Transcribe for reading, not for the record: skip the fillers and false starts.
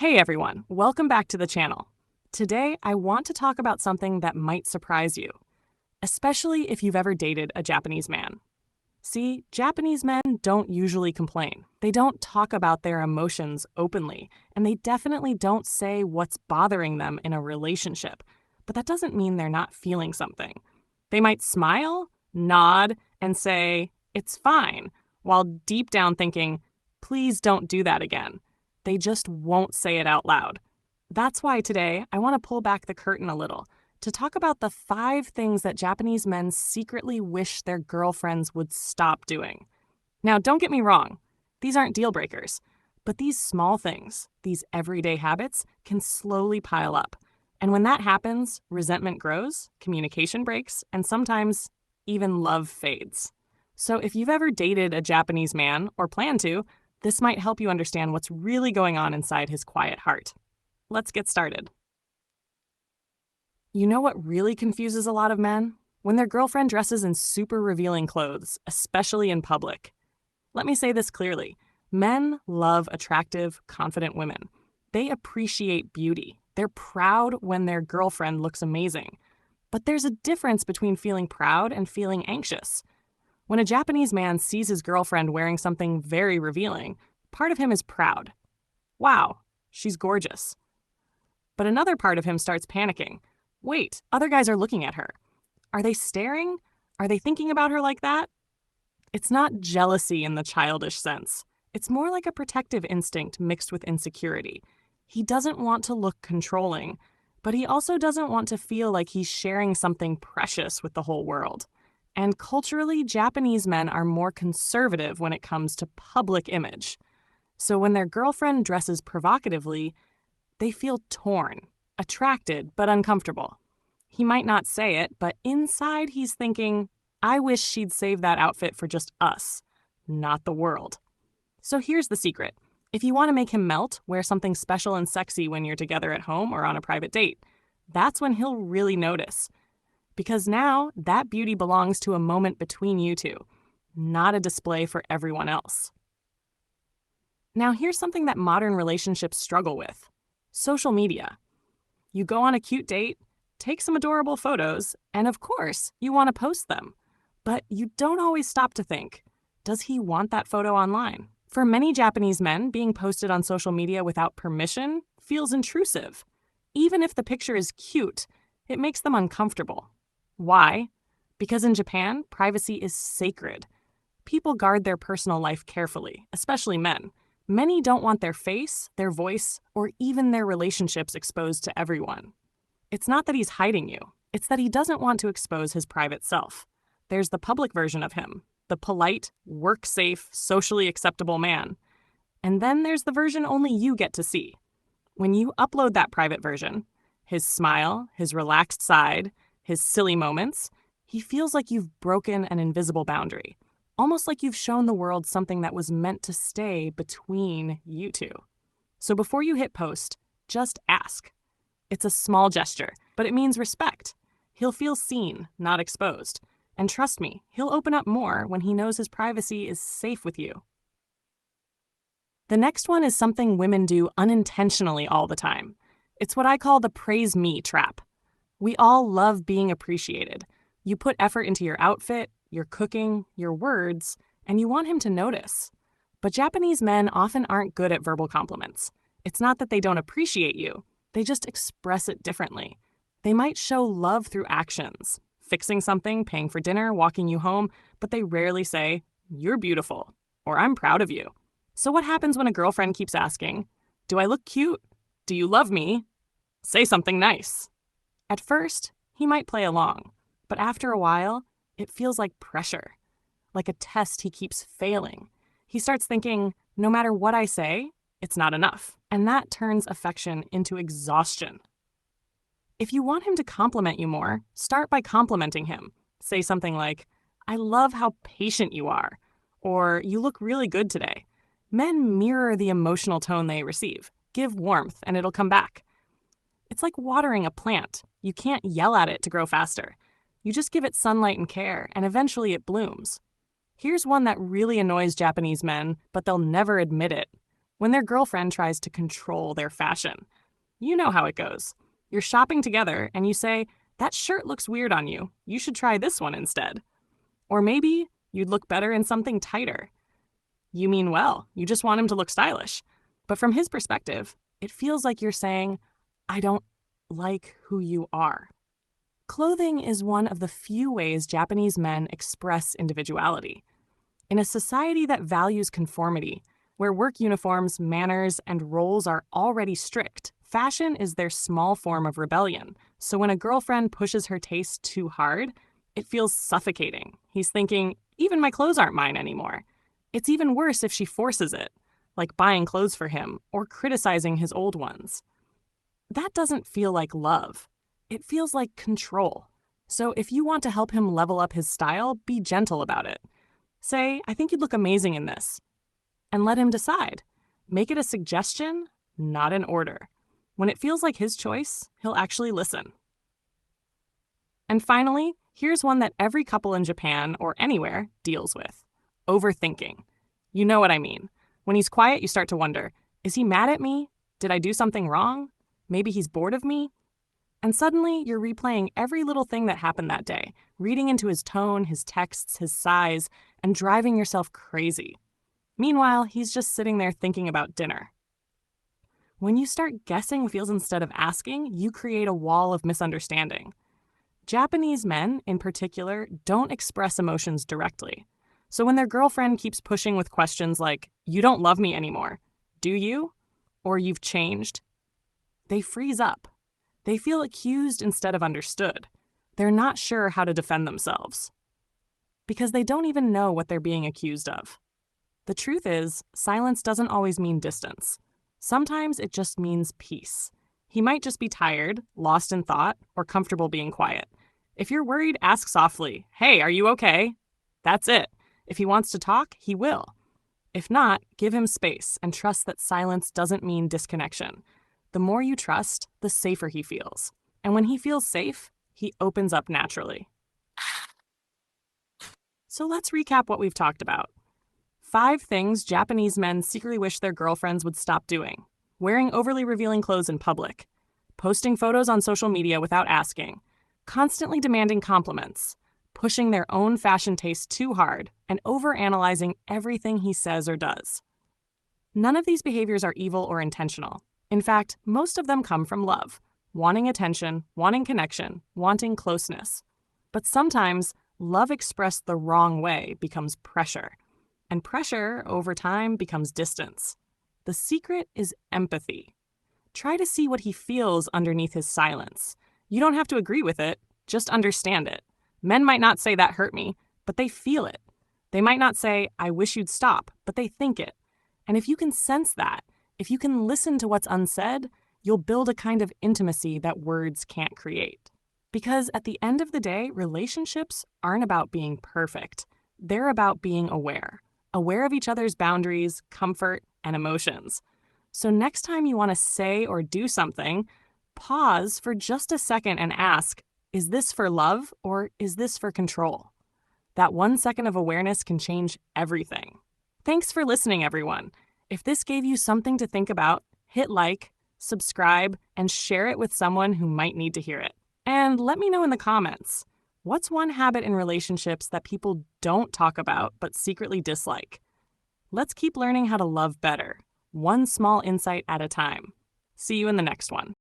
Hey everyone, welcome back to the channel. Today, I want to talk about something that might surprise you, especially if you've ever dated a Japanese man. See, Japanese men don't usually complain. They don't talk about their emotions openly, and they definitely don't say what's bothering them in a relationship. But that doesn't mean they're not feeling something. They might smile, nod, and say, "It's fine," while deep down thinking, "Please don't do that again." They just won't say it out loud. That's why today I want to pull back the curtain a little to talk about the 5 things that Japanese men secretly wish their girlfriends would stop doing. Now, don't get me wrong, these aren't deal breakers, but these small things, these everyday habits, can slowly pile up. And when that happens, resentment grows, communication breaks, and sometimes even love fades. So if you've ever dated a Japanese man or plan to, this might help you understand what's really going on inside his quiet heart. Let's get started. You know what really confuses a lot of men? When their girlfriend dresses in super revealing clothes, especially in public. Let me say this clearly. Men love attractive, confident women. They appreciate beauty. They're proud when their girlfriend looks amazing. But there's a difference between feeling proud and feeling anxious. When a Japanese man sees his girlfriend wearing something very revealing, part of him is proud. Wow, she's gorgeous. But another part of him starts panicking. Wait, other guys are looking at her. Are they staring? Are they thinking about her like that? It's not jealousy in the childish sense. It's more like a protective instinct mixed with insecurity. He doesn't want to look controlling, but he also doesn't want to feel like he's sharing something precious with the whole world. And culturally, Japanese men are more conservative when it comes to public image. So when their girlfriend dresses provocatively, they feel torn, attracted, but uncomfortable. He might not say it, but inside he's thinking, I wish she'd save that outfit for just us, not the world. So here's the secret. If you want to make him melt, wear something special and sexy when you're together at home or on a private date. That's when he'll really notice. Because now, that beauty belongs to a moment between you two, not a display for everyone else. Now, here's something that modern relationships struggle with. Social media. You go on a cute date, take some adorable photos, and of course, you want to post them. But you don't always stop to think, does he want that photo online? For many Japanese men, being posted on social media without permission feels intrusive. Even if the picture is cute, it makes them uncomfortable. Why? Because in Japan, privacy is sacred. People guard their personal life carefully, especially men. Many don't want their face, their voice, or even their relationships exposed to everyone. It's not that he's hiding you. It's that he doesn't want to expose his private self. There's the public version of him, the polite, work-safe, socially acceptable man. And then there's the version only you get to see. When you upload that private version, his smile, his relaxed side, his silly moments, he feels like you've broken an invisible boundary, almost like you've shown the world something that was meant to stay between you two. So before you hit post, just ask. It's a small gesture, but it means respect. He'll feel seen, not exposed. And trust me, he'll open up more when he knows his privacy is safe with you. The next one is something women do unintentionally all the time. It's what I call the praise me trap. We all love being appreciated. You put effort into your outfit, your cooking, your words, and you want him to notice. But Japanese men often aren't good at verbal compliments. It's not that they don't appreciate you, they just express it differently. They might show love through actions, fixing something, paying for dinner, walking you home, but they rarely say, "You're beautiful," or "I'm proud of you." So what happens when a girlfriend keeps asking, "Do I look cute? Do you love me? Say something nice." At first, he might play along, but after a while, it feels like pressure, like a test he keeps failing. He starts thinking, no matter what I say, it's not enough, and that turns affection into exhaustion. If you want him to compliment you more, start by complimenting him. Say something like, "I love how patient you are," or "You look really good today." Men mirror the emotional tone they receive. Give warmth, and it'll come back. It's like watering a plant. You can't yell at it to grow faster. You just give it sunlight and care, and eventually it blooms. Here's one that really annoys Japanese men, but they'll never admit it. When their girlfriend tries to control their fashion. You know how it goes. You're shopping together and you say, "That shirt looks weird on you. You should try this one instead." Or maybe you'd look better in something tighter. You mean well, you just want him to look stylish. But from his perspective, it feels like you're saying, "I don't like who you are." Clothing is one of the few ways Japanese men express individuality. In a society that values conformity, where work uniforms, manners, and roles are already strict, fashion is their small form of rebellion. So when a girlfriend pushes her taste too hard, it feels suffocating. He's thinking, even my clothes aren't mine anymore. It's even worse if she forces it, like buying clothes for him or criticizing his old ones. That doesn't feel like love. It feels like control. So if you want to help him level up his style, be gentle about it. Say, "I think you'd look amazing in this." And let him decide. Make it a suggestion, not an order. When it feels like his choice, he'll actually listen. And finally, here's one that every couple in Japan or anywhere deals with: overthinking. You know what I mean. When he's quiet, you start to wonder, is he mad at me? Did I do something wrong? Maybe he's bored of me? And suddenly, you're replaying every little thing that happened that day, reading into his tone, his texts, his sighs, and driving yourself crazy. Meanwhile, he's just sitting there thinking about dinner. When you start guessing feels instead of asking, you create a wall of misunderstanding. Japanese men, in particular, don't express emotions directly. So when their girlfriend keeps pushing with questions like, "You don't love me anymore, do you?" Or "You've changed," they freeze up. They feel accused instead of understood. They're not sure how to defend themselves. Because they don't even know what they're being accused of. The truth is, silence doesn't always mean distance. Sometimes it just means peace. He might just be tired, lost in thought, or comfortable being quiet. If you're worried, ask softly, "Hey, are you okay?" That's it. If he wants to talk, he will. If not, give him space and trust that silence doesn't mean disconnection. The more you trust, the safer he feels. And when he feels safe, he opens up naturally. So let's recap what we've talked about. 5 things Japanese men secretly wish their girlfriends would stop doing: wearing overly revealing clothes in public, posting photos on social media without asking, constantly demanding compliments, pushing their own fashion taste too hard, and overanalyzing everything he says or does. None of these behaviors are evil or intentional. In fact, most of them come from love, wanting attention, wanting connection, wanting closeness. But sometimes, love expressed the wrong way becomes pressure. And pressure, over time, becomes distance. The secret is empathy. Try to see what he feels underneath his silence. You don't have to agree with it, just understand it. Men might not say, "That hurt me," but they feel it. They might not say, "I wish you'd stop," but they think it. And if you can sense that, if you can listen to what's unsaid, you'll build a kind of intimacy that words can't create. Because at the end of the day, relationships aren't about being perfect. They're about being aware of each other's boundaries, comfort, and emotions. So next time you want to say or do something, pause for just a second and ask, is this for love or is this for control? That 1 second of awareness can change everything. Thanks for listening, everyone. If this gave you something to think about, hit like, subscribe, and share it with someone who might need to hear it. And let me know in the comments, what's one habit in relationships that people don't talk about but secretly dislike? Let's keep learning how to love better, one small insight at a time. See you in the next one.